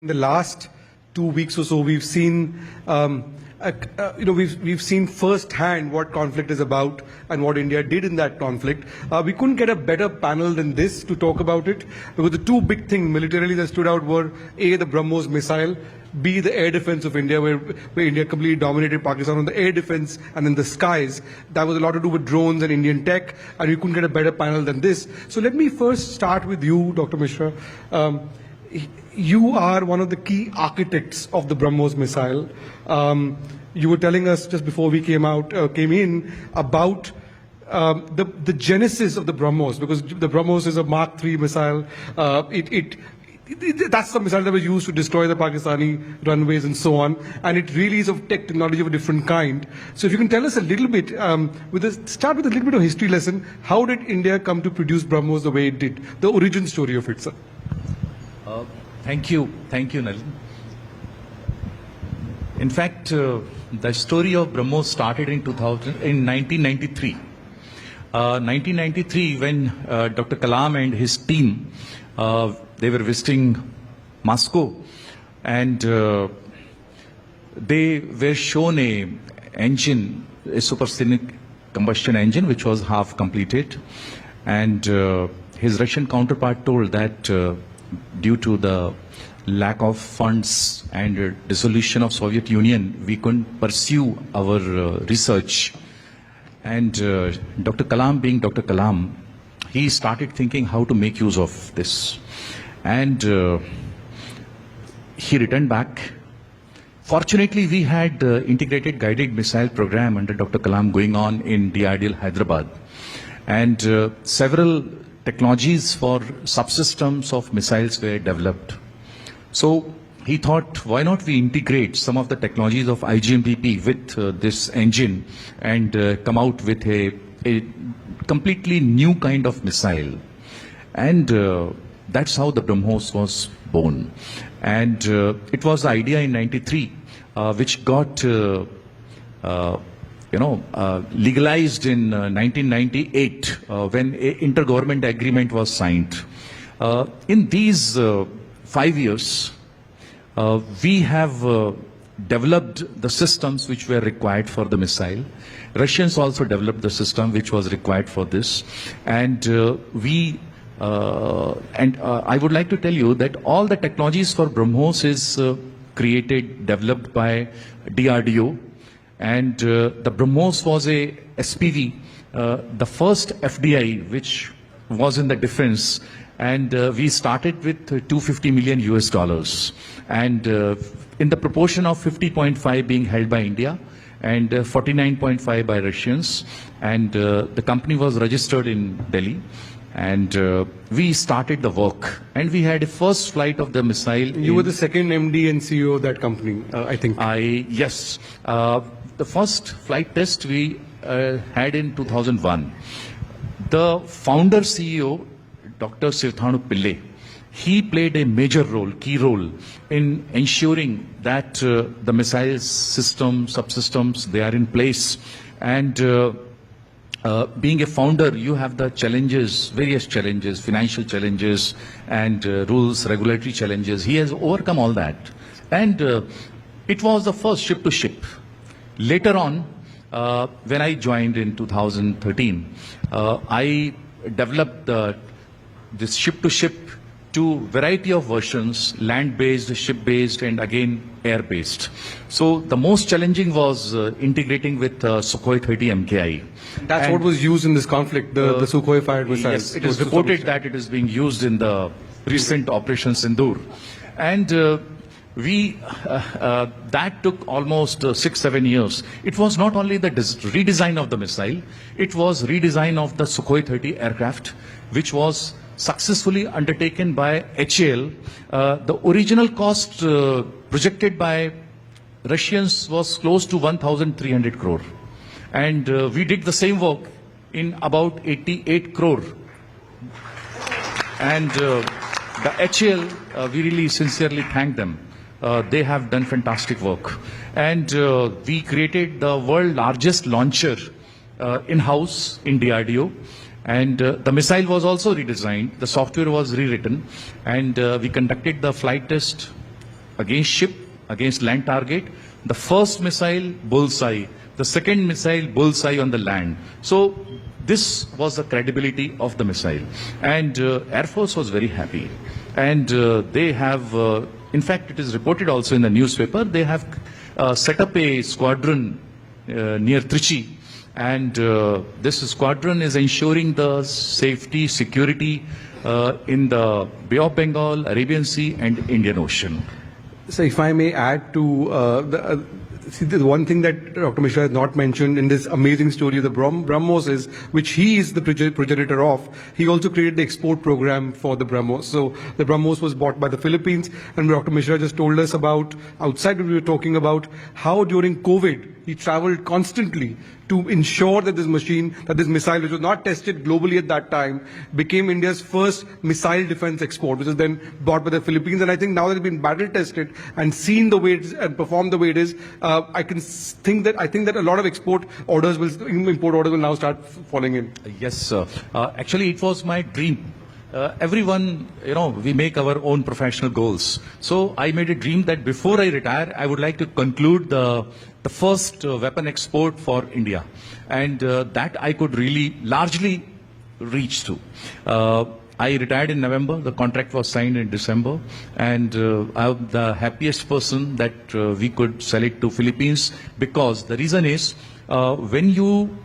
In the last 2 weeks or so, we've seen, we've seen firsthand what conflict is about and what India did in that conflict. We couldn't get a better panel than this to talk about it, because the two big things militarily that stood out were A, the BrahMos missile, B, the air defense of India, where India completely dominated Pakistan on the air defense and then the skies. That was a lot to do with drones and Indian tech, and we couldn't get a better panel than this. So let me first start with you, Dr. Mishra. You are one of the key architects of the BrahMos missile. You were telling us just before we came in about the genesis of the BrahMos, because the BrahMos is a Mark III missile. That's the missile that was used to destroy the Pakistani runways and so on, and it really is of technology of a different kind. So if you can tell us a little bit, start with a little bit of history lesson. How did India come to produce BrahMos the way it did? The origin story of it, sir. Thank you, Nalin. In fact, the story of BrahMos started in 1993. 1993, when Dr. Kalam and his team, they were visiting Moscow, and they were shown a supersonic combustion engine, which was half completed, and his Russian counterpart told that due to the lack of funds and dissolution of Soviet Union, we couldn't pursue our research. And Dr. Kalam, being Dr. Kalam, he started thinking how to make use of this. And he returned back. Fortunately, we had integrated guided missile program under Dr. Kalam going on in DRDO Hyderabad. And several technologies for subsystems of missiles were developed. So he thought, why not we integrate some of the technologies of IGMPP with this engine and come out with a completely new kind of missile. And that's how the BrahMos was born. And it was the idea in '93 which got legalized in 1998 when an intergovernment agreement was signed. In these 5 years, we have developed the systems which were required for the missile. Russians also developed the system which was required for this. And I would like to tell you that all the technologies for BrahMos is developed by DRDO. And the BrahMos was a SPV, the first FDI which was in the defense. And we started with $250 million US. And in the proportion of 50.5 being held by India and 49.5 by Russians. And the company was registered in Delhi. And we started the work. And we had a first flight of the missile. You were the second MD and CEO of that company, I think. Yes. The first flight test we had in 2001. The founder CEO, Dr. Sirthanu Pillai, he played a major role, key role in ensuring that the missile system, subsystems, they are in place. And being a founder, you have the challenges, various challenges, financial challenges and rules, regulatory challenges. He has overcome all that. And it was the first ship-to-ship. Later on, when I joined in 2013, I developed this ship-to-ship to variety of versions, land-based, ship-based, and again air-based. So the most challenging was integrating with Sukhoi 30 MKI. That's what was used in this conflict, the Sukhoi-fired missiles. Yes, it is reported that it is being used in the recent Operation Sindoor. And that took almost 6-7 years. It was not only the redesign of the missile, it was redesign of the Sukhoi 30 aircraft, which was successfully undertaken by HAL. The original cost projected by Russians was close to 1,300 crore. And we did the same work in about 88 crore. And the HAL, we really sincerely thank them. They have done fantastic work. And we created the world's largest launcher in-house in DRDO. And the missile was also redesigned, the software was rewritten, and we conducted the flight test against ship, against land target. The first missile, bullseye. The second missile, bullseye on the land. So this was the credibility of the missile. And Air Force was very happy. And they have, in fact, it is reported also in the newspaper, they have set up a squadron near Trichy. And this squadron is ensuring the safety, security in the Bay of Bengal, Arabian Sea and Indian Ocean. So if I may add to see, the one thing that Dr. Mishra has not mentioned in this amazing story of the BrahMos is, which he is the progenitor of, he also created the export program for the BrahMos. So the BrahMos was bought by the Philippines, and Dr. Mishra just told us about, outside we were talking about how during COVID, he traveled constantly to ensure that this machine, that this missile, which was not tested globally at that time, became India's first missile defense export, which is then bought by the Philippines. And I think now that it's been battle tested and seen the way it is and performed the way it is, I think that a lot of import orders will now start falling in. Yes, sir. Actually, it was my dream. Everyone, we make our own professional goals. So I made a dream that before I retire, I would like to conclude the first weapon export for India. And that I could really largely reach to. I retired in November. The contract was signed in December. And I'm the happiest person that we could sell it to Philippines, because the reason is when you,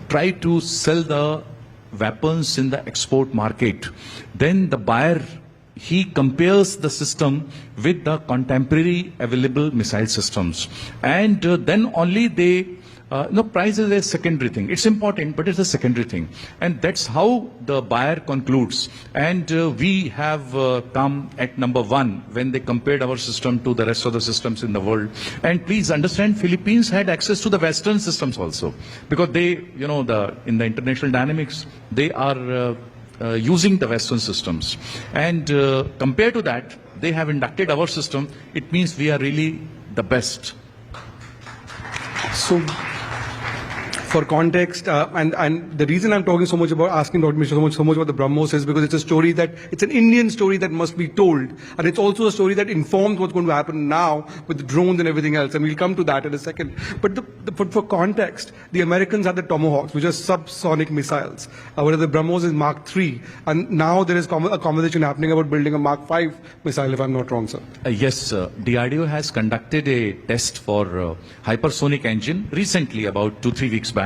try to sell the weapons in the export market, then the buyer, he compares the system with the contemporary available missile systems. And then only they, price is a secondary thing. It's important, but it's a secondary thing. And that's how the buyer concludes. And we have come at number 1 when they compared our system to the rest of the systems in the world. And please understand, Philippines had access to the Western systems also, because they, in the international dynamics, they are using the Western systems. And compared to that, they have inducted our system. It means we are really the best. So, for context, and the reason I'm talking so much about, asking Dr. Mishra so much about the BrahMos is because it's a story that, it's an Indian story that must be told. And it's also a story that informs what's going to happen now with the drones and everything else. And we'll come to that in a second. But for context, the Americans had the Tomahawks, which are subsonic missiles. Whereas the BrahMos is Mark III. And now there is a conversation happening about building a Mark V missile, if I'm not wrong, sir. Yes, sir. DRDO has conducted a test for hypersonic engine recently, about 2-3 weeks back.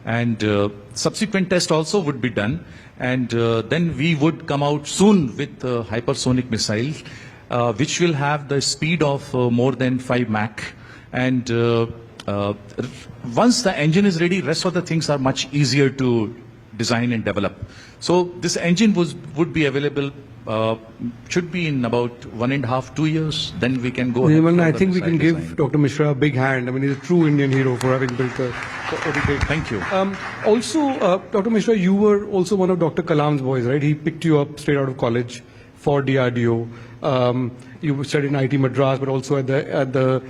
And subsequent test also would be done, and then we would come out soon with hypersonic missile, which will have the speed of more than 5 Mach. And once the engine is ready, rest of the things are much easier to design and develop. So this engine would be available, should be in about 1.5-2 years. Then we can go ahead. I think we can give Dr. Mishra a big hand. I mean, he's a true Indian hero for having built Thank you. Also, Dr. Mishra, you were also one of Dr. Kalam's boys, right? He picked you up straight out of college for DRDO. You studied in IT Madras, but also at the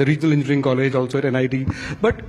Regional Engineering College, also at NIT. But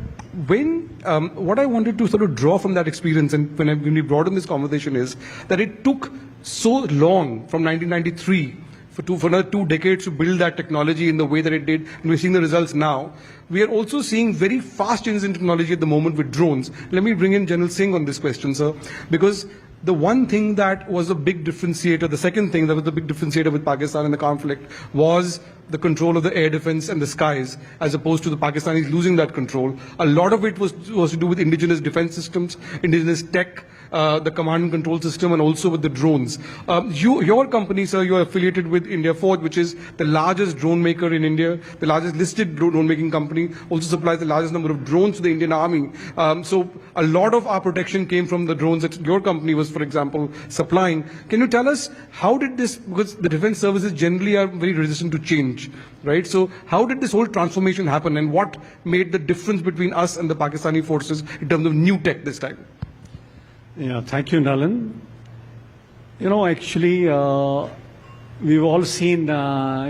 what I wanted to sort of draw from that experience, and when we brought in this conversation, is that it took so long from 1993 for another 2 decades to build that technology in the way that it did, and we're seeing the results now. We are also seeing very fast changes in technology at the moment with drones. Let me bring in General Singh on this question, sir, because the one thing that was a big differentiator, the second thing that was the big differentiator with Pakistan in the conflict was the control of the air defense and the skies, as opposed to the Pakistanis losing that control. A lot of it was to do with indigenous defense systems, indigenous tech, the command and control system, and also with the drones. Your company, sir, you are affiliated with India Forge, which is the largest drone maker in India, the largest listed drone making company, also supplies the largest number of drones to the Indian Army. So a lot of our protection came from the drones that your company was, for example, supplying. Can you tell us how did this, because the defense services generally are very resistant to change, right? So how did this whole transformation happen, and what made the difference between us and the Pakistani forces in terms of new tech this time? Yeah, thank you, Nalan. Actually, we've all seen,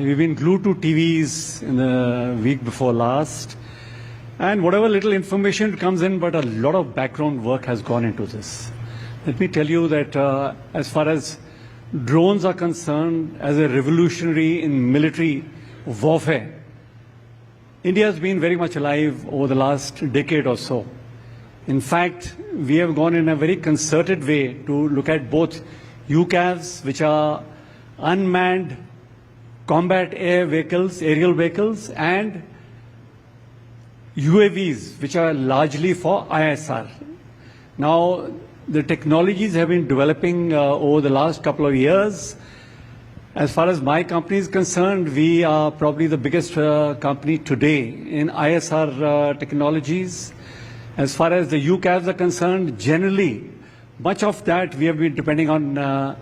we've been glued to TVs in the week before last, and whatever little information comes in, but a lot of background work has gone into this. Let me tell you that as far as drones are concerned as a revolutionary in military warfare, India has been very much alive over the last decade or so. In fact, we have gone in a very concerted way to look at both UCAVs, which are unmanned combat aerial vehicles, and UAVs, which are largely for ISR. Now, the technologies have been developing over the last couple of years. As far as my company is concerned, we are probably the biggest company today in ISR technologies. As far as the UCAVs are concerned, generally, much of that we have been depending on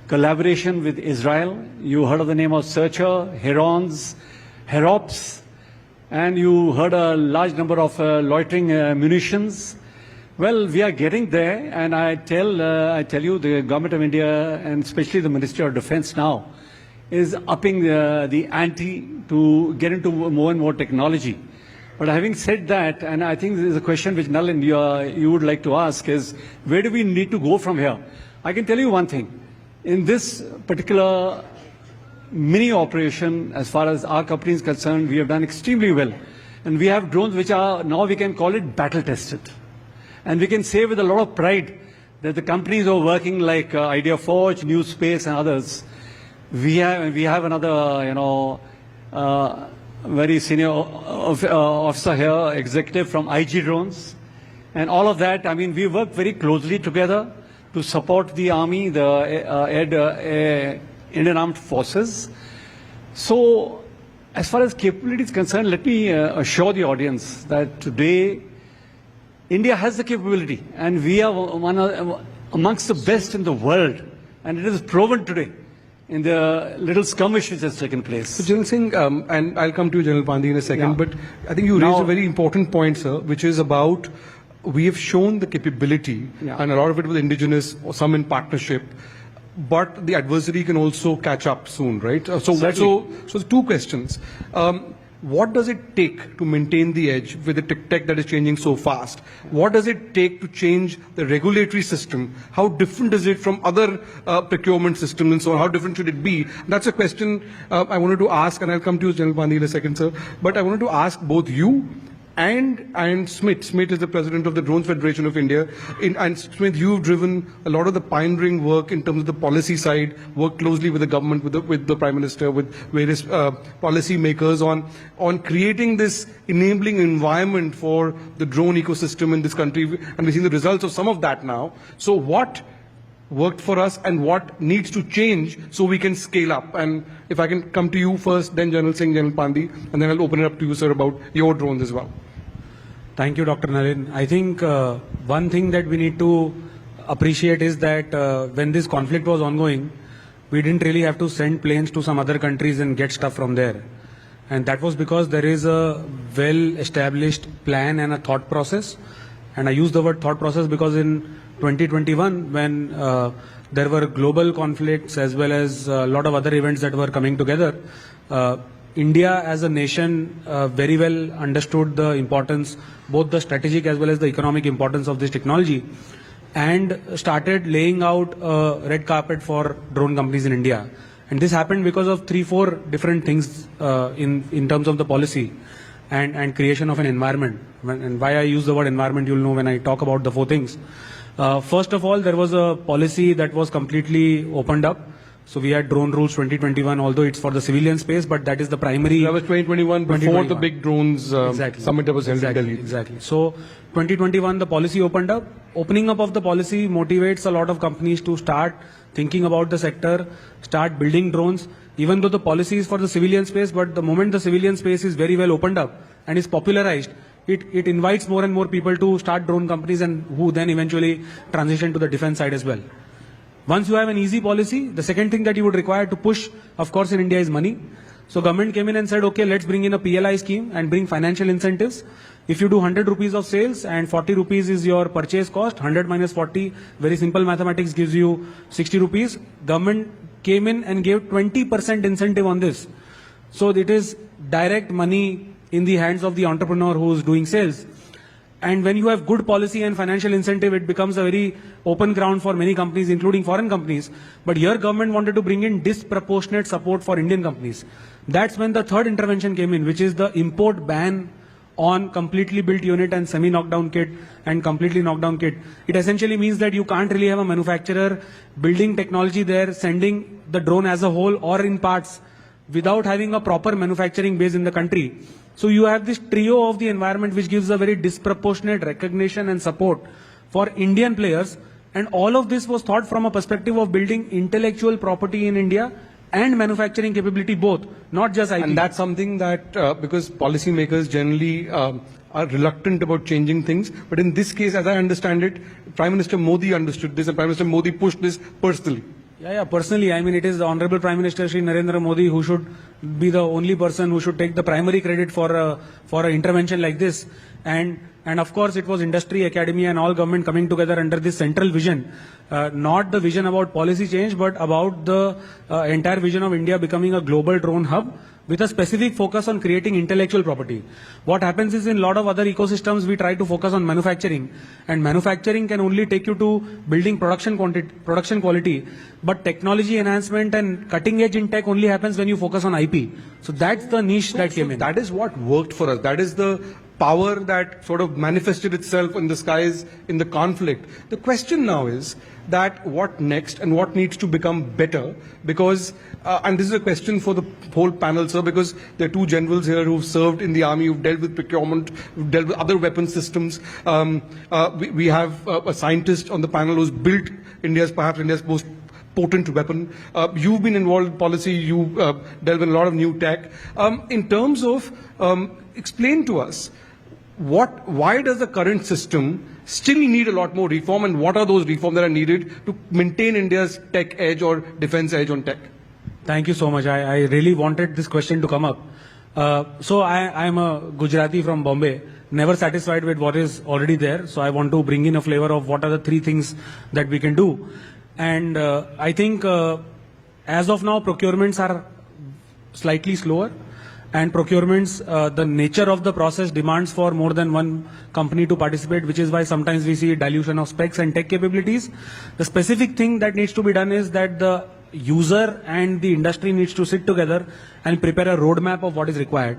collaboration with Israel. You heard of the name of Searcher, Herons, Herops, and you heard a large number of loitering munitions. Well, we are getting there, and I tell you, the Government of India, and especially the Ministry of Defence now, is upping the ante to get into more and more technology. But having said that, and I think this is a question which Nalin, you would like to ask, is where do we need to go from here? I can tell you one thing. In this particular mini operation, as far as our company is concerned, we have done extremely well. And we have drones which are, now we can call it battle tested. And we can say with a lot of pride that the companies who are working like IdeaForge, New Space and others, we have another, very senior officer here, executive from IG Drones. And all of that, I mean, we work very closely together to support the Army, the Indian Armed Forces. So, as far as capability is concerned, let me assure the audience that today, India has the capability, and we are amongst the best in the world, and it is proven today in the little skirmish which has taken place. So, General Singh, and I'll come to you, General Pandey, in a second, but I think you raised a very important point, sir, which is about we have shown the capability, and a lot of it was indigenous, or some in partnership, but the adversary can also catch up soon, right? So the two questions. What does it take to maintain the edge with the tech that is changing so fast? What does it take to change the regulatory system? How different is it from other procurement systems and so on? How different should it be? That's a question I wanted to ask, and I'll come to you, General Pandey, in a second, sir. But I wanted to ask both you and Smith. Smith is the president of the Drones Federation of India. And Smith, you've driven a lot of the pioneering work in terms of the policy side, worked closely with the government, with the Prime Minister, with various policy makers on creating this enabling environment for the drone ecosystem in this country. And we're seeing the results of some of that now. So what worked for us and what needs to change so we can scale up? And if I can come to you first, then General Singh, General Pandey, and then I'll open it up to you, sir, about your drones as well. Thank you, Dr. Nalin. I think one thing that we need to appreciate is that when this conflict was ongoing, we didn't really have to send planes to some other countries and get stuff from there. And that was because there is a well-established plan and a thought process. And I use the word thought process because in 2021, when there were global conflicts as well as a lot of other events that were coming together, India as a nation very well understood the importance, both the strategic as well as the economic importance of this technology, and started laying out a red carpet for drone companies in India. And this happened because of 3-4 different things in terms of the policy and creation of an environment. And why I use the word environment, you'll know when I talk about the 4 things. First of all, there was a policy that was completely opened up. So we had drone rules 2021, although it's for the civilian space, but that is the primary. That was 2021 before the big drones summit that was held in Delhi. Exactly. So 2021, the policy opened up. Opening up of the policy motivates a lot of companies to start thinking about the sector, start building drones, even though the policy is for the civilian space, but the moment the civilian space is very well opened up and is popularized, it invites more and more people to start drone companies and who then eventually transition to the defense side as well. Once you have an easy policy, the second thing that you would require to push, of course, in India is money. So government came in and said, okay, let's bring in a PLI scheme and bring financial incentives. If you do 100 rupees of sales and 40 rupees is your purchase cost, 100 minus 40, very simple mathematics gives you 60 rupees. Government came in and gave 20% incentive on this. So it is direct money in the hands of the entrepreneur who is doing sales. And when you have good policy and financial incentive, it becomes a very open ground for many companies, including foreign companies. But your government wanted to bring in disproportionate support for Indian companies. That's when the third intervention came in, which is the import ban on completely built unit and semi-knockdown kit and completely knockdown kit. It essentially means that you can't really have a manufacturer building technology there, sending the drone as a whole or in parts without having a proper manufacturing base in the country. So you have this trio of the environment which gives a very disproportionate recognition and support for Indian players. And all of this was thought from a perspective of building intellectual property in India and manufacturing capability both, not just IP. And that's something that, because policymakers generally are reluctant about changing things, but in this case, as I understand it, Prime Minister Modi understood this and Prime Minister Modi pushed this personally. Yeah, personally, I mean, it is the Honorable Prime Minister Shri Narendra Modi who should be the only person who should take the primary credit for an intervention like this. And of course, it was industry, academia and all government coming together under this central vision, not the vision about policy change, but about the entire vision of India becoming a global drone hub with a specific focus on creating intellectual property. What happens is in a lot of other ecosystems, we try to focus on manufacturing, and manufacturing can only take you to building production quality, but technology enhancement and cutting edge in tech only happens when you focus on IP. So that's the niche that came in. That is what worked for us. That is the power that sort of manifested itself in the skies in the conflict. The question now is that what next and what needs to become better, because, and this is a question for the whole panel, sir, because there are two generals here who've served in the army, who've dealt with procurement, who've dealt with other weapon systems. We have a scientist on the panel who's built perhaps India's most potent weapon. You've been involved in policy, you dealt with a lot of new tech. In terms of, explain to us, why does the current system still need a lot more reform, and what are those reforms that are needed to maintain India's tech edge or defense edge on tech? Thank you so much. I really wanted this question to come up. So I am a Gujarati from Bombay, never satisfied with what is already there. So I want to bring in a flavor of what are the three things that we can do. And I think as of now, procurements are slightly slower. And procurements, the nature of the process demands for more than one company to participate, which is why sometimes we see dilution of specs and tech capabilities. The specific thing that needs to be done is that the user and the industry needs to sit together and prepare a roadmap of what is required.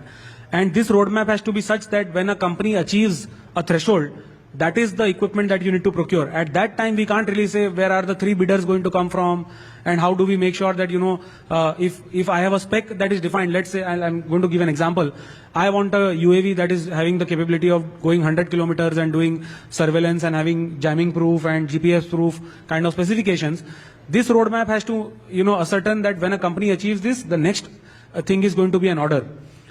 And this roadmap has to be such that when a company achieves a threshold, that is the equipment that you need to procure. At that time, we can't really say where are the three bidders going to come from and how do we make sure that, if I have a spec that is defined, let's say, I'm going to give an example. I want a UAV that is having the capability of going 100 kilometers and doing surveillance and having jamming proof and GPS proof kind of specifications. This roadmap has to, ascertain that when a company achieves this, the next thing is going to be an order.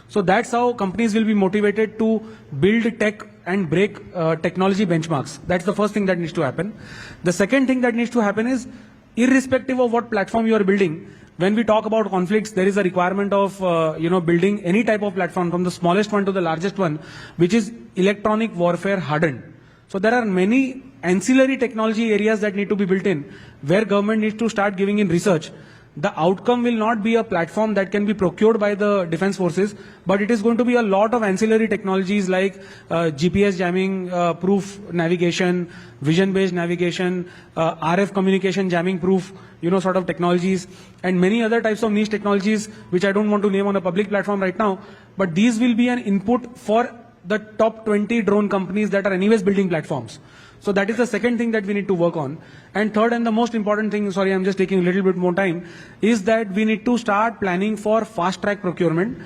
So that's how companies will be motivated to build tech and break technology benchmarks. That's the first thing that needs to happen. The second thing that needs to happen is, irrespective of what platform you are building, when we talk about conflicts, there is a requirement of, building any type of platform from the smallest one to the largest one, which is electronic warfare hardened. So there are many ancillary technology areas that need to be built in, where government needs to start giving in research. The outcome will not be a platform that can be procured by the defense forces, but it is going to be a lot of ancillary technologies like GPS jamming, proof navigation, vision-based navigation, RF communication jamming proof, sort of technologies, and many other types of niche technologies, which I don't want to name on a public platform right now, but these will be an input for the top 20 drone companies that are anyways building platforms. So that is the second thing that we need to work on. And third and the most important thing, sorry, I'm just taking a little bit more time, is that we need to start planning for fast-track procurement.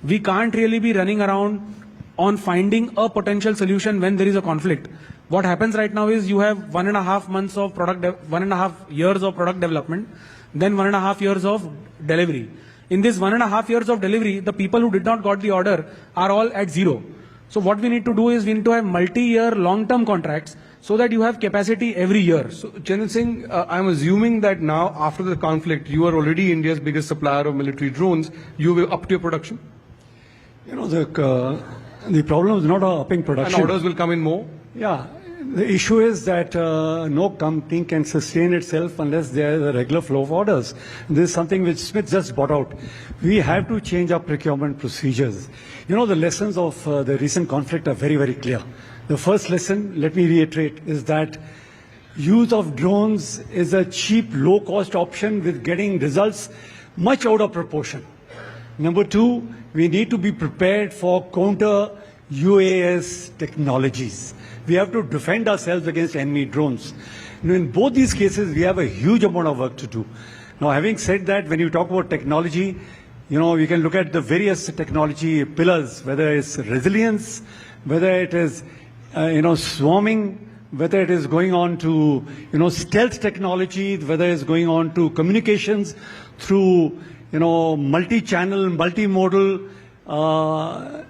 We can't really be running around on finding a potential solution when there is a conflict. What happens right now is you have 1.5 months of 1.5 years of product development, then 1.5 years of delivery. In this 1.5 years of delivery, the people who did not got the order are all at zero. So what we need to do is we need to have multi-year long-term contracts so that you have capacity every year. So, General Singh, I'm assuming that now, after the conflict, you are already India's biggest supplier of military drones. You will up to your production? The problem is not upping production. And orders will come in more? Yeah. The issue is that no company can sustain itself unless there is a regular flow of orders. This is something which Smith just brought out. We have to change our procurement procedures. The lessons of the recent conflict are very, very clear. The first lesson, let me reiterate, is that use of drones is a cheap, low-cost option with getting results much out of proportion. Number two, we need to be prepared for counter UAS technologies. We have to defend ourselves against enemy drones. Now, in both these cases, we have a huge amount of work to do. Now, having said that, when you talk about technology, we can look at the various technology pillars, whether it's resilience, whether it is, swarming, whether it is going on to, stealth technology, whether it's going on to communications through, multi-channel, multimodal, or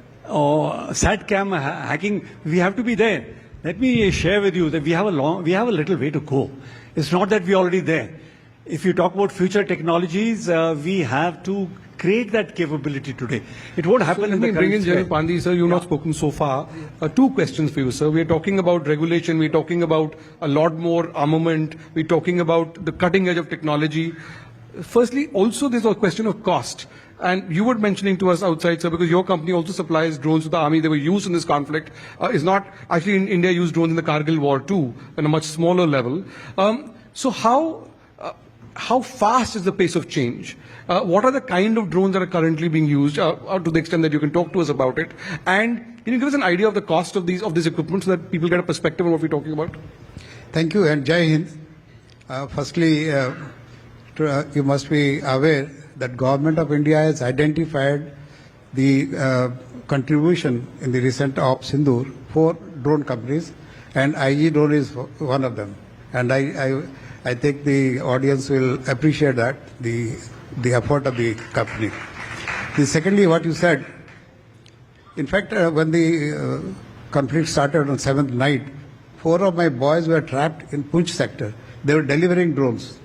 SATCAM hacking. We have to be there. Let me share with you that we have a little way to go. It's not that we're already there. If you talk about future technologies, we have to create that capability today. It won't happen in the bring in current General state. Pandey, sir. You've not spoken so far. Two questions for you, sir. We're talking about regulation. We're talking about a lot more armament. We're talking about the cutting edge of technology. Firstly, also there's a question of cost. And you were mentioning to us outside, sir, because your company also supplies drones to the army. They were used in this conflict. Is not actually in India used drones in the Kargil war too, on a much smaller level. So how fast is the pace of change? What are the kind of drones that are currently being used, to the extent that you can talk to us about it? And can you give us an idea of the cost of this equipment so that people get a perspective on what we're talking about? Thank you, and Jai Hind. Firstly, you must be aware that Government of India has identified the contribution in the recent Op Sindoor for drone companies, and IG Drone is one of them. And I think the audience will appreciate that, the effort of the company. Secondly, what you said, in fact, when the conflict started on 7th night, 4 of my boys were trapped in Poonch sector. They were delivering drones.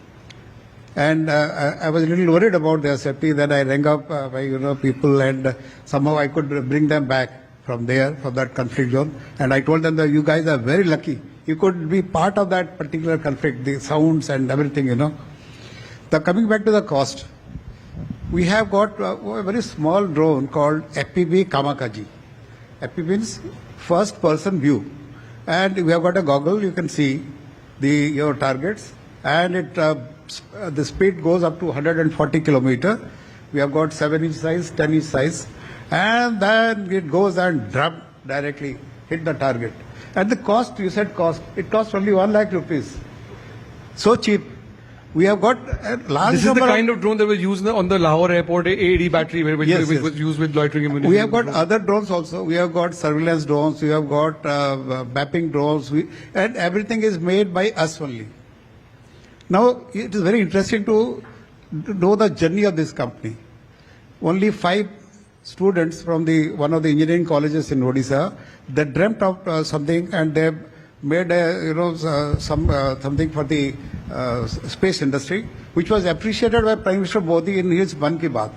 And I was a little worried about their safety. Then I rang up my people, and somehow I could bring them back from there, from that conflict zone. And I told them that you guys are very lucky. You could be part of that particular conflict, the sounds and everything, Coming back to the cost, we have got a very small drone called FPV Kamakaji. FPV means first person view. And we have got a goggle, you can see your targets, and the speed goes up to 140 kilometer. We have got 7-inch size, 10-inch size, and then it goes and directly hit the target. And the cost, you said cost, it costs only 1 lakh rupees. So cheap. We have got a large This is the number kind of drone that was used on the Lahore airport, AED battery, which Yes, yes. was used with loitering ammunition. We have got other drones also. We have got surveillance drones, we have got mapping drones, and everything is made by us only. Now, it is very interesting to know the journey of this company. Only 5 students from one of the engineering colleges in Odisha, they dreamt of something, and they made something for the space industry, which was appreciated by Prime Minister Modi in his Mann Ki Baat.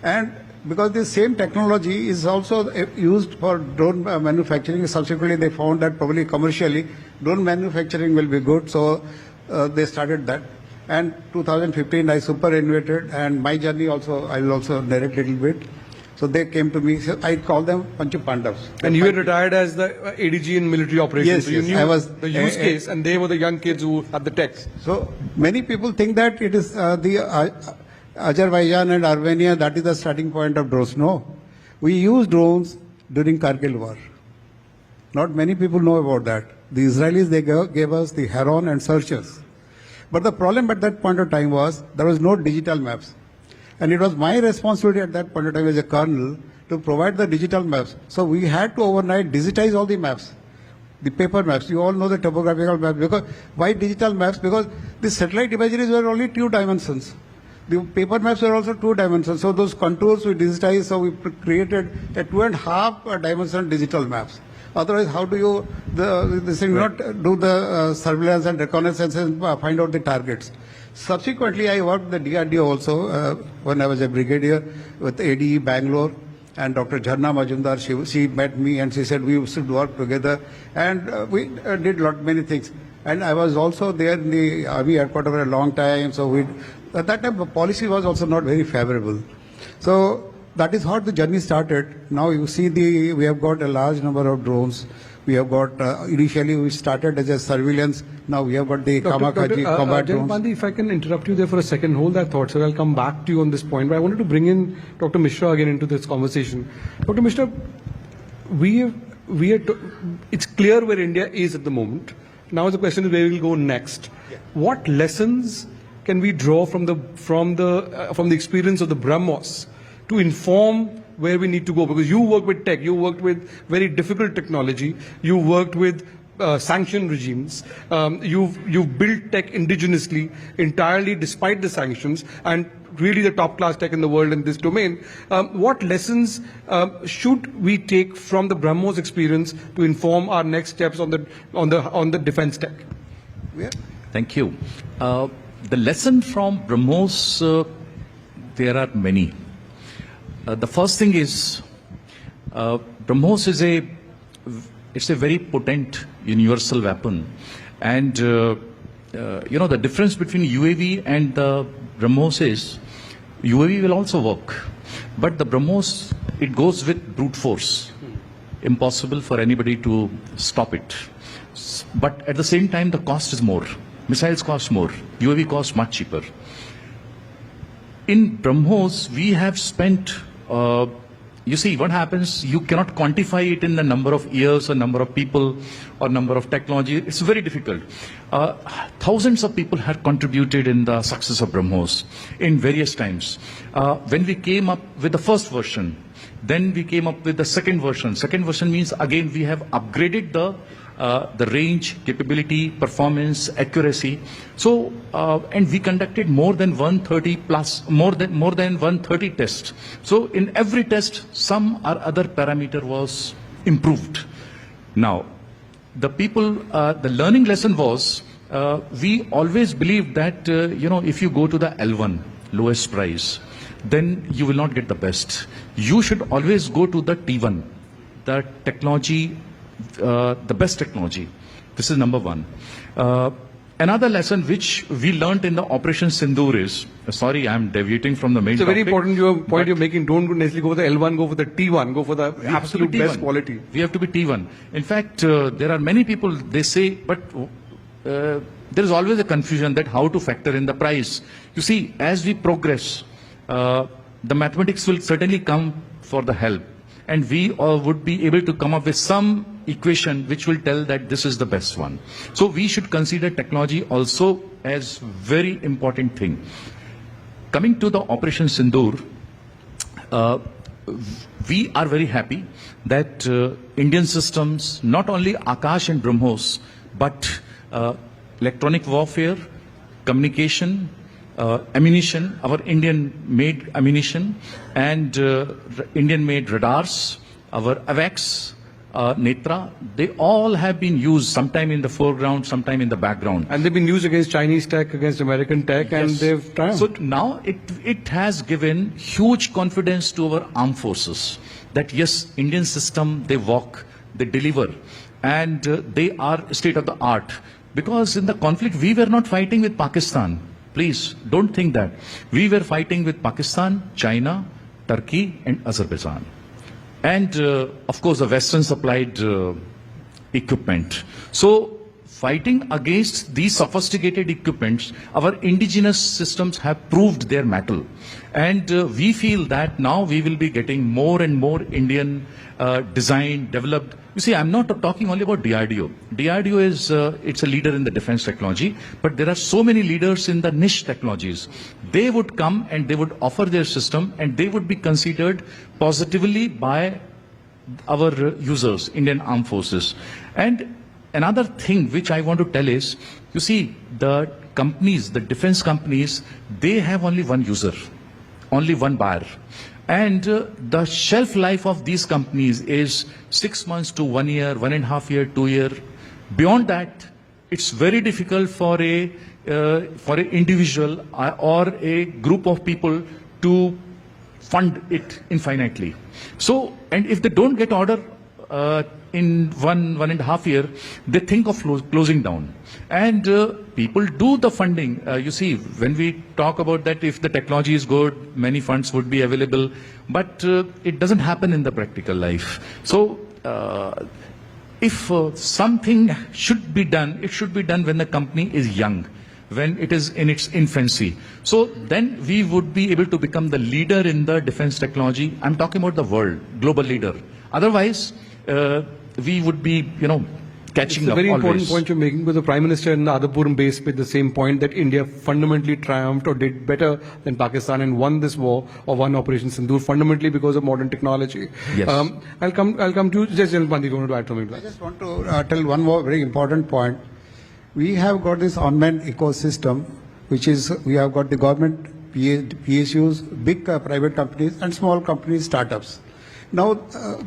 And because the same technology is also used for drone manufacturing, subsequently they found that probably commercially drone manufacturing will be good, so they started that. And 2015 I super-innovated, and my journey also, I will also narrate a little bit. So they came to me, so I call them Pancha Pandavas. And you had retired as the ADG in military operations. Yes, so you yes, knew I was the use case, and they were the young kids who had the tech. So many people think that it is the Azerbaijan and Armenia, that is the starting point of drones. No. We used drones during Kargil war. Not many people know about that. The Israelis, they gave us the Heron and Searchers. But the problem at that point of time was there was no digital maps. And it was my responsibility at that point of time as a colonel to provide the digital maps. So we had to overnight digitize all the maps, the paper maps. You all know the topographical maps. Because why digital maps? Because the satellite imageries were only 2 dimensions. The paper maps were also 2 dimensions. So those contours we digitized. So we created a 2.5 dimension digital maps. Otherwise, how do you not do the surveillance and reconnaissance and find out the targets? Subsequently, I worked the DRDO also when I was a brigadier with ADE Bangalore, and Dr. Jharna Majumdar. She met me and she said we should work together, and we did many things. And I was also there in the army headquarters for a long time. So at that time the policy was also not very favorable. So that is how the journey started. Now you see we have got a large number of drones. We have got, initially we started as a surveillance. Now we have got the kamikaze combat drones. Pandey, if I can interrupt you there for a second, hold that thought, sir. I'll come back to you on this point. But I wanted to bring in Dr. Mishra again into this conversation. Dr. Mishra, it's clear where India is at the moment. Now the question is where we'll go next. Yeah. What lessons can we draw from the experience of the BrahMos to inform where we need to go? Because you work with tech, you worked with very difficult technology, you worked with sanction regimes, you've built tech indigenously entirely despite the sanctions, and really the top class tech in the world in this domain. What lessons should we take from the BrahMos experience to inform our next steps on the defense tech? Yeah. Thank you. The lesson from BrahMos, there are many. The first thing is, BrahMos is it's a very potent universal weapon, and the difference between UAV and the BrahMos is UAV will also work, but the BrahMos, it goes with brute force. Impossible for anybody to stop it. But at the same time, the cost is more. Missiles cost more. UAV costs much cheaper. In BrahMos, we have spent. You see, what happens, you cannot quantify it in the number of years or number of people or number of technology. It's very difficult. Thousands of people have contributed in the success of BrahMos in various times. When we came up with the first version, then we came up with the second version. Second version means, again, we have upgraded the range, capability, performance, accuracy. So, and we conducted more than 130 tests. So in every test, some or other parameter was improved. Now, the learning lesson was, we always believed that, if you go to the L1, lowest price, then you will not get the best. You should always go to the T1, the technology, the best technology. This is number one. Another lesson which we learnt in the Operation Sindoor is, sorry, I'm deviating from the main topic. It's a very important point you're making. Don't necessarily go for the L1, go for the T1, go for the absolute best quality. We have to be T1. In fact, there are many people, they say, but there is always a confusion that how to factor in the price. You see, as we progress, the mathematics will certainly come for the help. And we would be able to come up with some equation which will tell that this is the best one. So we should consider technology also as very important thing. Coming to the Operation Sindoor, we are very happy that Indian systems, not only Akash and BrahMos, but electronic warfare, communication, ammunition, our Indian-made ammunition, and Indian-made radars, our AVAX, Netra, they all have been used sometime in the foreground, sometime in the background. And they've been used against Chinese tech, against American tech, yes. And they've triumphed. So now it has given huge confidence to our armed forces that yes, Indian system, they work, they deliver, and they are state of the art. Because in the conflict, we were not fighting with Pakistan. Please, don't think that. We were fighting with Pakistan, China, Turkey, and Azerbaijan. And, of course, the Western supplied equipment. So, fighting against these sophisticated equipments, our indigenous systems have proved their mettle. And we feel that now we will be getting more and more Indian designed, developed. You see, I'm not talking only about DRDO. DRDO is, it's a leader in the defense technology, but there are so many leaders in the niche technologies. They would come and they would offer their system and they would be considered positively by our users, Indian armed forces. And another thing which I want to tell is, you see, the companies, the defense companies, they have only one user, only one buyer. And the shelf life of these companies is 6 months to 1 year, 1.5 year, 2 year. Beyond that, it's very difficult for an individual or a group of people to fund it infinitely. So, and if they don't get order, in one and a half year, they think of closing down. And people do the funding. You see, when we talk about that, if the technology is good, many funds would be available, but it doesn't happen in the practical life. So, if something should be done, it should be done when the company is young, when it is in its infancy. So then we would be able to become the leader in the defense technology. I'm talking about the world, global leader. Otherwise, we would be, catching It's a up very always. important point you're making, because the Prime Minister in the Adapuram base made the same point, that India fundamentally triumphed or did better than Pakistan and won this war or won Operation Sindoor fundamentally because of modern technology. Yes. I'll come to you. Just General Pandit, you want to add something? I just want to tell one more very important point. We have got this unmanned ecosystem, which is, we have got the government, PSUs, big private companies and small companies, startups. Now,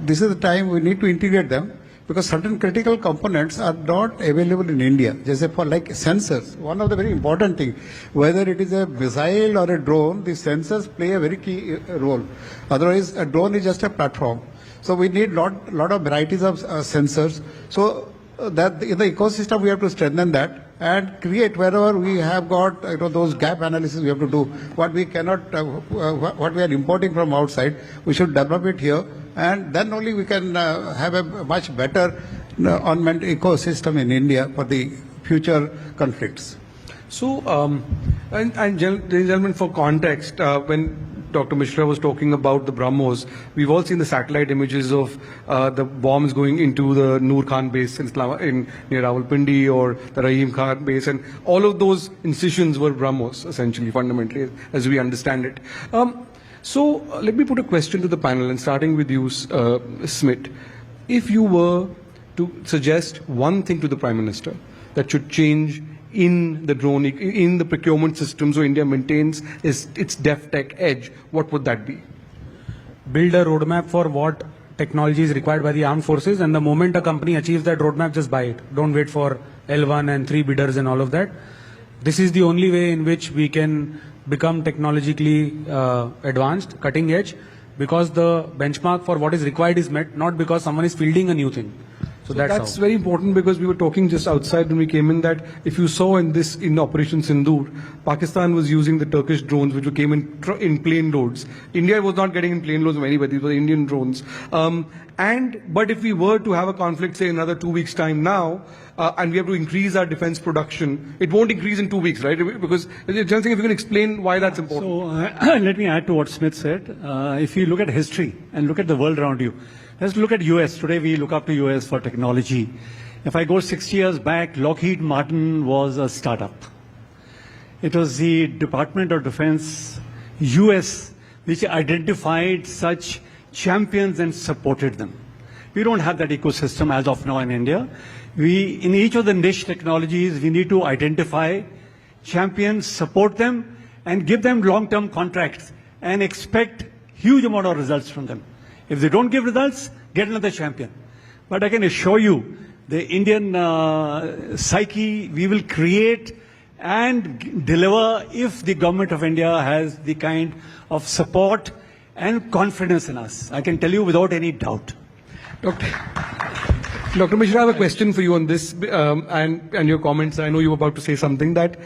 this is the time we need to integrate them, because certain critical components are not available in India. Just for like sensors, one of the very important thing, whether it is a missile or a drone, the sensors play a very key role. Otherwise, a drone is just a platform. So we need lot of varieties of sensors. So that in the ecosystem we have to strengthen that and create wherever we have got those gap analysis we have to do. What we cannot, what we are importing from outside, we should develop it here, and then only we can have a much better unmanned ecosystem in India for the future conflicts. So, ladies and gentlemen, for context, when Dr. Mishra was talking about the BrahMos, we've all seen the satellite images of the bombs going into the Noor Khan base in near Rawalpindi, or the Rahim Khan base, and all of those incisions were BrahMos, essentially, fundamentally, as we understand it. So, let me put a question to the panel, and starting with you, Smit. If you were to suggest one thing to the Prime Minister that should change in the drone, in the procurement system, so India maintains its def tech edge, what would that be? Build a roadmap for what technology is required by the armed forces, and the moment a company achieves that roadmap, just buy it. Don't wait for L1 and 3 bidders and all of that. This is the only way in which we can become technologically advanced, cutting edge, because the benchmark for what is required is met, not because someone is fielding a new thing. So that's very important, because we were talking just outside when we came in that if you saw in Operation Sindoor, Pakistan was using the Turkish drones which came in plane loads. India was not getting in plane loads of anybody; these were Indian drones. But if we were to have a conflict, say another 2 weeks' time now, and we have to increase our defense production, it won't increase in 2 weeks, right? Because General Singh, if you can explain why that's important. So let me add to what Smith said. If you look at history and look at the world around you, let's look at US. Today we look up to US for technology. If I go 60 years back, Lockheed Martin was a startup. It was the Department of Defense, US, which identified such champions and supported them. We don't have that ecosystem as of now in India. In each of the niche technologies, we need to identify champions, support them, and give them long-term contracts and expect huge amount of results from them. If they don't give results, get another champion. But I can assure you, the Indian psyche we will create and deliver if the government of India has the kind of support and confidence in us. I can tell you without any doubt. Dr. Mishra, I have a question for you on this and your comments. I know you were about to say something that,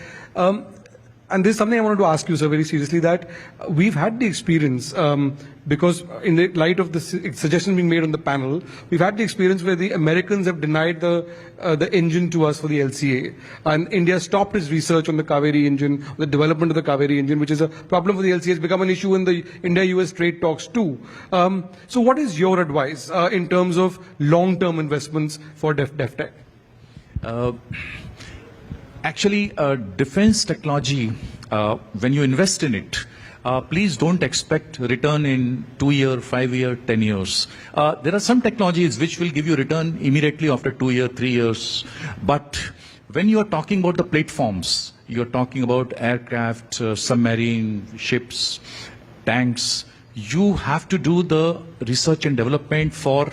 and this is something I wanted to ask you, sir, very seriously, that we've had the experience, because in the light of the suggestion being made on the panel, we've had the experience where the Americans have denied the engine to us for the LCA, and India stopped its research on the Kaveri engine, the development of the Kaveri engine, which is a problem for the LCA. It's become an issue in the India-US trade talks too. So what is your advice in terms of long-term investments for DefTech? Actually, defense technology, when you invest in it, please don't expect return in 2 years, 5 years, 10 years. There are some technologies which will give you return immediately after 2 years, 3 years. But when you are talking about the platforms, you're talking about aircraft, submarine, ships, tanks, you have to do the research and development for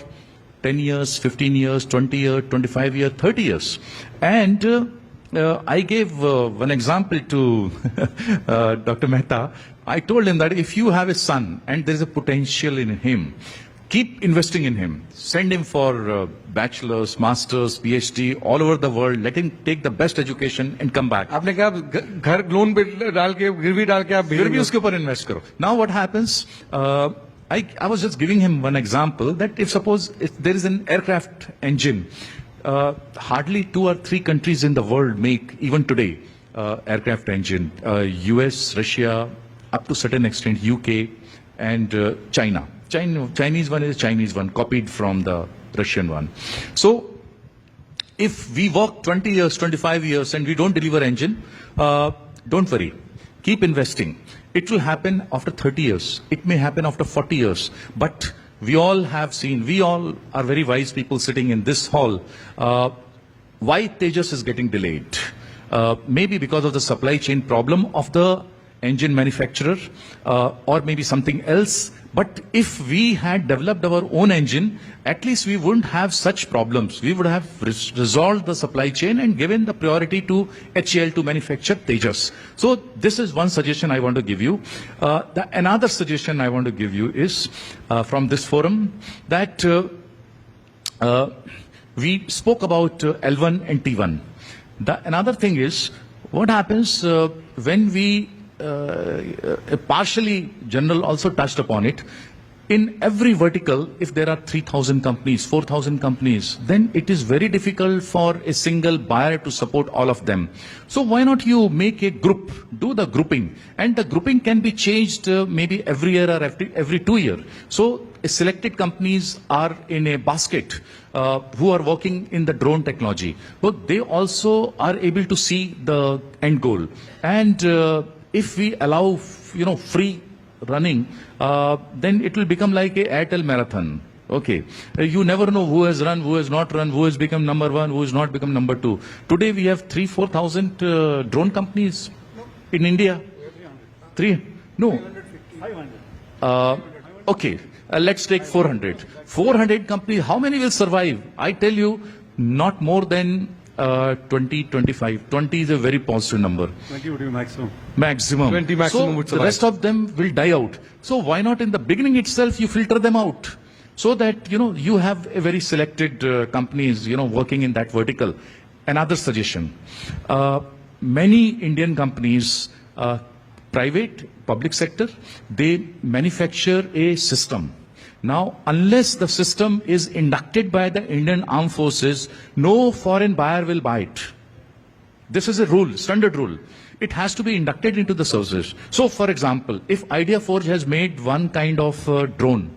10 years, 15 years, 20 years, 25 years, 30 years. And I gave one example to Dr. Mehta. I told him that if you have a son and there is a potential in him, keep investing in him. Send him for bachelor's, master's, PhD all over the world. Let him take the best education and come back. आपने कहा घर loan पे डाल के गिरवी डाल के आप फिर भी उसके ऊपर invest करो. Now what happens? I was just giving him one example that if there is an aircraft engine, hardly 2 or 3 countries in the world make even today aircraft engine. US, Russia, up to certain extent UK and China. Chinese one is Chinese one, copied from the Russian one. So if we work 20 years, 25 years and we don't deliver engine, don't worry. Keep investing. It will happen after 30 years. It may happen after 40 years. But we all have seen, we all are very wise people sitting in this hall. Why Tejas is getting delayed? Maybe because of the supply chain problem of the engine manufacturer or maybe something else. But if we had developed our own engine, at least we wouldn't have such problems. We would have resolved the supply chain and given the priority to HAL to manufacture Tejas. So this is one suggestion I want to give you. Another suggestion I want to give you is from this forum that we spoke about L1 and T1. Another thing is what happens when we partially General also touched upon it. In every vertical, if there are 3,000 companies, 4,000 companies, then it is very difficult for a single buyer to support all of them. So why not you make a group, do the grouping, and the grouping can be changed maybe every year or every 2 years. So selected companies are in a basket who are working in the drone technology, but they also are able to see the end goal. And if we allow, free running, then it will become like a Airtel marathon. Okay. You never know who has run, who has not run, who has become number 1, who has not become number 2. Today we have 3,000-4,000 drone companies in India. 3? No. 500. Okay. Let's take 400. 400 companies. How many will survive? I tell you, not more than 20, 25. 20 is a very positive number. 20 would be maximum. Maximum. 20 maximum would the survive. rest of them will die out. So why not in the beginning itself you filter them out so that you have a very selected companies working in that vertical. Another suggestion: many Indian companies, private, public sector, they manufacture a system. Now, unless the system is inducted by the Indian Armed Forces, no foreign buyer will buy it. This is a rule, standard rule. It has to be inducted into the services. So, for example, if Idea Forge has made one kind of drone,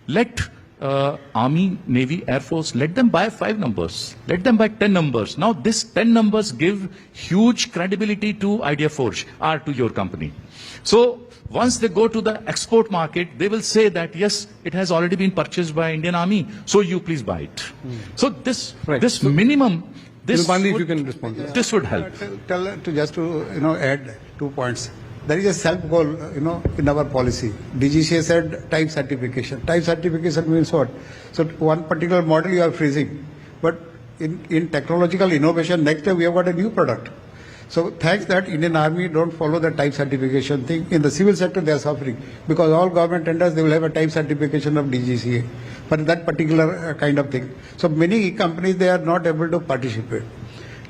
let Army, Navy, Air Force, let them buy 5 numbers. Let them buy 10 numbers. Now, this 10 numbers give huge credibility to Idea Forge or to your company. So, once they go to the export market, they will say that, yes, it has already been purchased by Indian Army, so you please buy it. So this minimum, this Pandi, if you can respond to that. This would help. Just to add 2 points. There is a self goal, in our policy. DGCA said type certification. Type certification means what? So one particular model you are freezing, but in technological innovation, next day we have got a new product. So thanks that Indian Army don't follow the type certification thing. In the civil sector they are suffering because all government tenders they will have a type certification of DGCA for that particular kind of thing. So many companies they are not able to participate.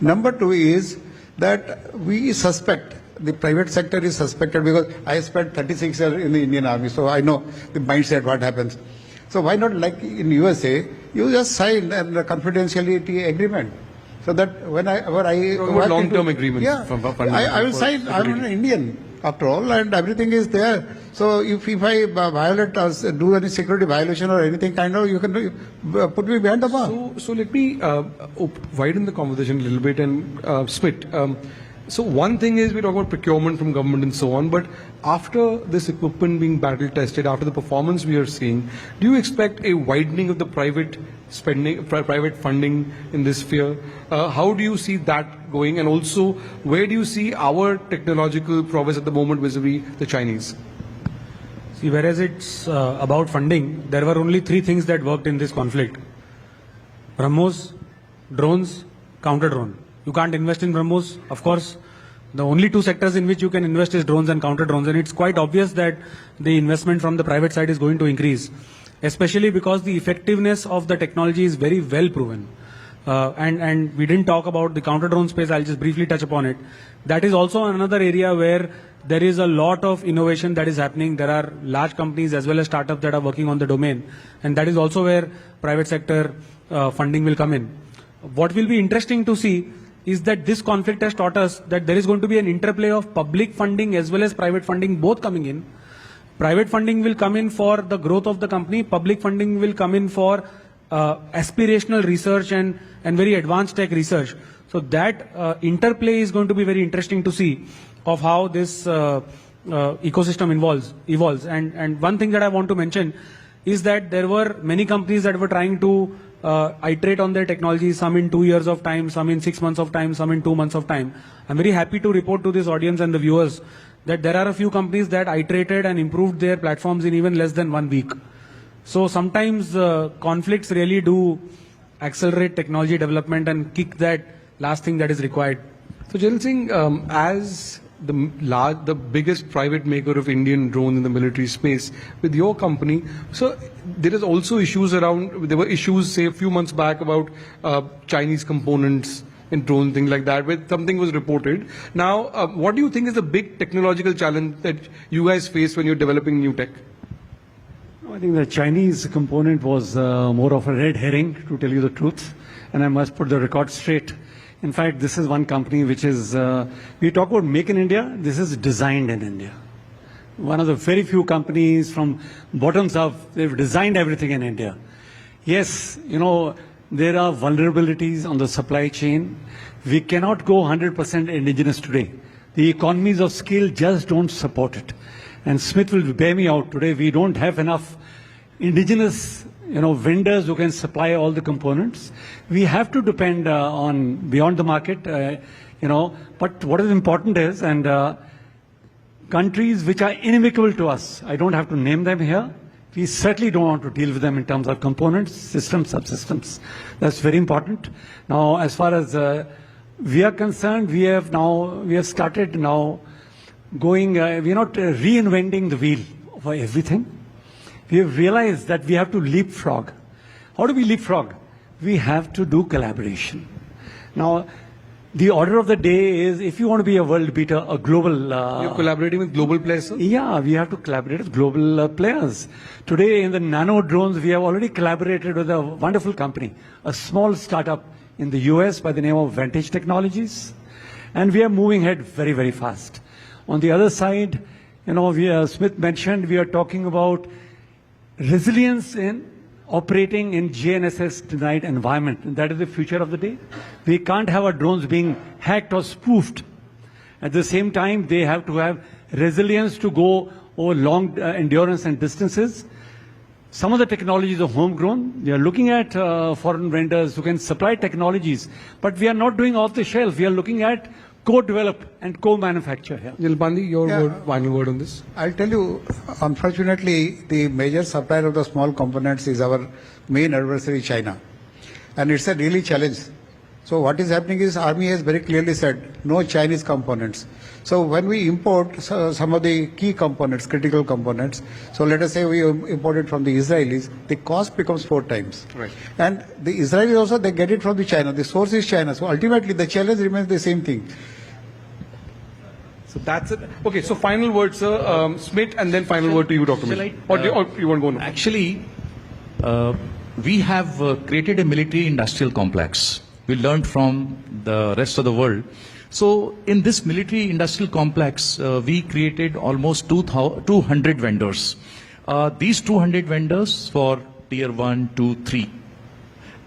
Number 2 is that we suspect, the private sector is suspected because I spent 36 years in the Indian Army, so I know the mindset what happens. So why not like in USA, you just sign a confidentiality agreement. So that whenever I long-term agreements. Yeah, I will sign. I'm an Indian after all, and everything is there. So if I violate or do any security violation or anything kind of, you can put me behind the bar. So let me widen the conversation a little bit and split. So one thing is we talk about procurement from government and so on, but after this equipment being battle tested, after the performance we are seeing, do you expect a widening of the private spending, private funding in this sphere? How do you see that going? And also, where do you see our technological progress at the moment vis-a-vis the Chinese? See, whereas it's about funding, there were only 3 things that worked in this conflict: BrahMos, drones, counter drone. You can't invest in BrahMos, of course. The only 2 sectors in which you can invest is drones and counter drones, and it's quite obvious that the investment from the private side is going to increase. especially because the effectiveness of the technology is very well proven. And we didn't talk about the counter drone space. I'll just briefly touch upon it. That is also another area where there is a lot of innovation that is happening. There are large companies as well as startups that are working on the domain, and that is also where private sector funding will come in. What will be interesting to see is that this conflict has taught us that there is going to be an interplay of public funding as well as private funding both coming in. Private funding will come in for the growth of the company. Public funding will come in for aspirational research and very advanced tech research. So that interplay is going to be very interesting to see of how this ecosystem evolves. And one thing that I want to mention is that there were many companies that were trying to iterate on their technology, some in 2 years of time, some in 6 months of time, some in 2 months of time. I'm very happy to report to this audience and the viewers that there are a few companies that iterated and improved their platforms in even less than 1 week. So sometimes conflicts really do accelerate technology development and kick that last thing that is required. So, General Singh, as the biggest private maker of Indian drones in the military space, with your company, so there is also issues around. There were issues, say, a few months back about Chinese components in drone, things like that, where something was reported. Now, what do you think is the big technological challenge that you guys face when you're developing new tech? I think the Chinese component was more of a red herring, to tell you the truth, and I must put the record straight. In fact, this is one company which is, we talk about Make in India, this is designed in India. One of the very few companies from bottoms up, they've designed everything in India. Yes, you know, there are vulnerabilities on the supply chain. We cannot go 100% indigenous today. The economies of scale just don't support it. And Smith will bear me out today. We don't have enough indigenous, vendors who can supply all the components. We have to depend on beyond the market, But what is important is, and countries which are inimical to us, I don't have to name them here. We certainly don't want to deal with them in terms of components, systems, subsystems. That's very important. Now, as far as we are concerned, we have started now going, we're not reinventing the wheel for everything. We have realized that we have to leapfrog. How do we leapfrog? We have to do collaboration. Now, the order of the day is, if you want to be a world beater, a global... You're collaborating with global players, sir? Yeah, we have to collaborate with global players. Today, in the nano drones, we have already collaborated with a wonderful company, a small startup in the US by the name of Vantage Technologies. And we are moving ahead very, very fast. On the other side, Smith mentioned, we are talking about resilience in operating in GNSS denied environment. And that is the future of the day. We can't have our drones being hacked or spoofed. At the same time, they have to have resilience to go over long endurance and distances. Some of the technologies are homegrown. We are looking at foreign vendors who can supply technologies, but we are not doing off the shelf. We are looking at co-develop and co-manufacture here. Nilpandi, your final word on this? I'll tell you, unfortunately, the major supplier of the small components is our main adversary, China. And it's a really challenge. So what is happening is, Army has very clearly said, no Chinese components. So when we import some of the key components, critical components, so let us say we import it from the Israelis, the cost becomes 4 times. Right. And the Israelis also, they get it from the China. The source is China. So ultimately, the challenge remains the same thing. So that's it. Okay, so final word, sir. Smith, and then final word to you, Dr. Mishra. Or you want to go now? Actually, we have created a military-industrial complex. We learned from the rest of the world. So in this military-industrial complex, we created almost 200 vendors. These 200 vendors for tier 1, 2, 3.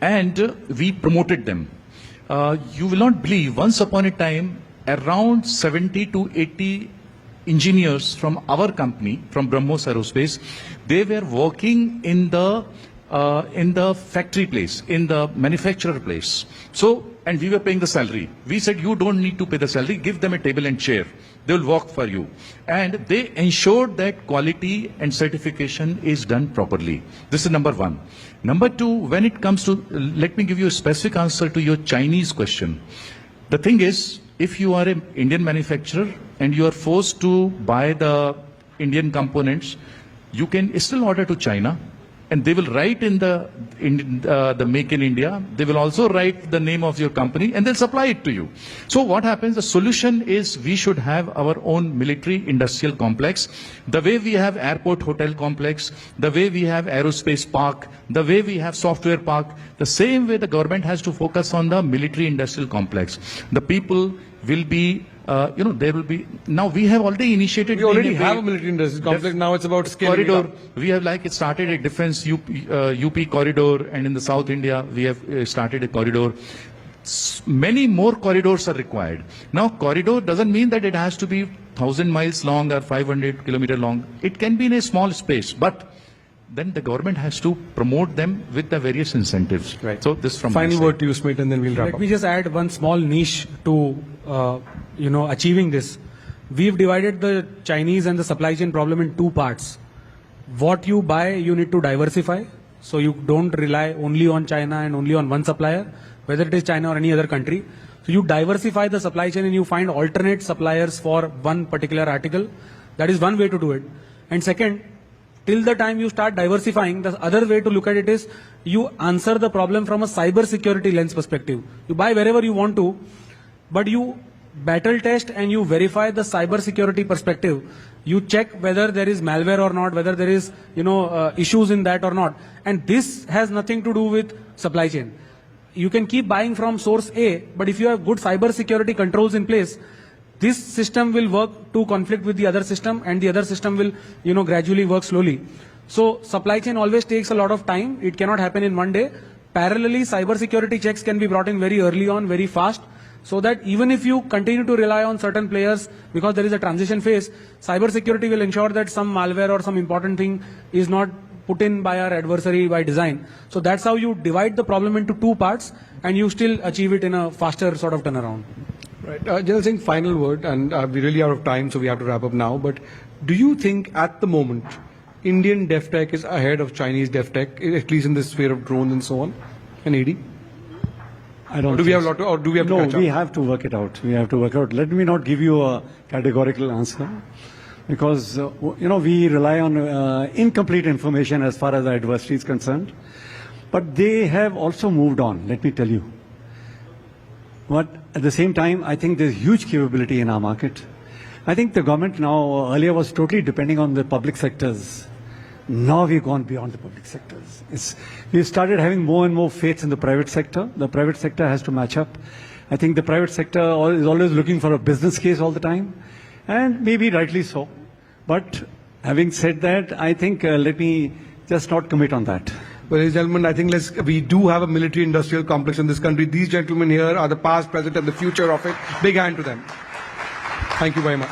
And we promoted them. You will not believe, once upon a time, around 70 to 80 engineers from our company, from BrahMos Aerospace, they were working in the factory place, in the manufacturer place. So, and we were paying the salary. We said, you don't need to pay the salary, give them a table and chair. They will work for you. And they ensured that quality and certification is done properly. This is number one. Number two, when it comes to, let me give you a specific answer to your Chinese question. The thing is, if you are an Indian manufacturer and you are forced to buy the Indian components, you can still order to China. and they will write in the Make in India. They will also write the name of your company, and they'll supply it to you. So what happens? The solution is we should have our own military industrial complex, the way we have airport hotel complex, the way we have aerospace park, the way we have software park. The same way the government has to focus on the military industrial complex. The people will be. There will be, now we have already initiated. We already have a military industrial complex. Now it's about scaling corridor. it up. We have it started a defense UP corridor, and in the South India we have started a corridor. Many more corridors are required. Now corridor doesn't mean that it has to be 1,000 miles long or 500 kilometer long. It can be in a small space, but then the government has to promote them with the various incentives. Right. So this from my Final side. word to you, Smith, and then we'll wrap Let up. me just add one small niche to achieving this. We've divided the Chinese and the supply chain problem in two parts. What you buy, you need to diversify, so you don't rely only on China and only on one supplier, whether it is China or any other country. So you diversify the supply chain and you find alternate suppliers for one particular article. That is one way to do it. And second, till the time you start diversifying, the other way to look at it is you answer the problem from a cyber security lens perspective. You buy wherever you want to, but you battle test and you verify the cyber security perspective. You check whether there is malware or not, whether there is issues in that or not. And this has nothing to do with supply chain. You can keep buying from source A, but if you have good cyber security controls in place, this system will work to conflict with the other system, and the other system will gradually work slowly. So supply chain always takes a lot of time. It cannot happen in one day. Parallelly, cyber security checks can be brought in very early on, very fast, so that even if you continue to rely on certain players because there is a transition phase, cyber security will ensure that some malware or some important thing is not put in by our adversary by design. So that's how you divide the problem into two parts, and you still achieve it in a faster sort of turnaround. Right. General Singh, final word, and we're really out of time, so we have to wrap up now. But do you think at the moment Indian dev tech is ahead of Chinese dev tech, at least in this sphere of drones and so on? And AD? I don't. Do we have a lot to, or do we have to catch No, up? we have to work it out. We have to work out. Let me not give you a categorical answer, because we rely on incomplete information as far as the adversary is concerned. But they have also moved on. Let me tell you. But at the same time, I think there's huge capability in our market. I think the government now earlier was totally depending on the public sectors. Now we've gone beyond the public sectors. We've started having more and more faith in the private sector. The private sector has to match up. I think the private sector is always looking for a business case all the time, and maybe rightly so. But having said that, I think let me just not commit on that. Well, ladies and gentlemen, I think we do have a military industrial complex in this country. These gentlemen here are the past, present, and the future of it. Big hand to them. Thank you very much.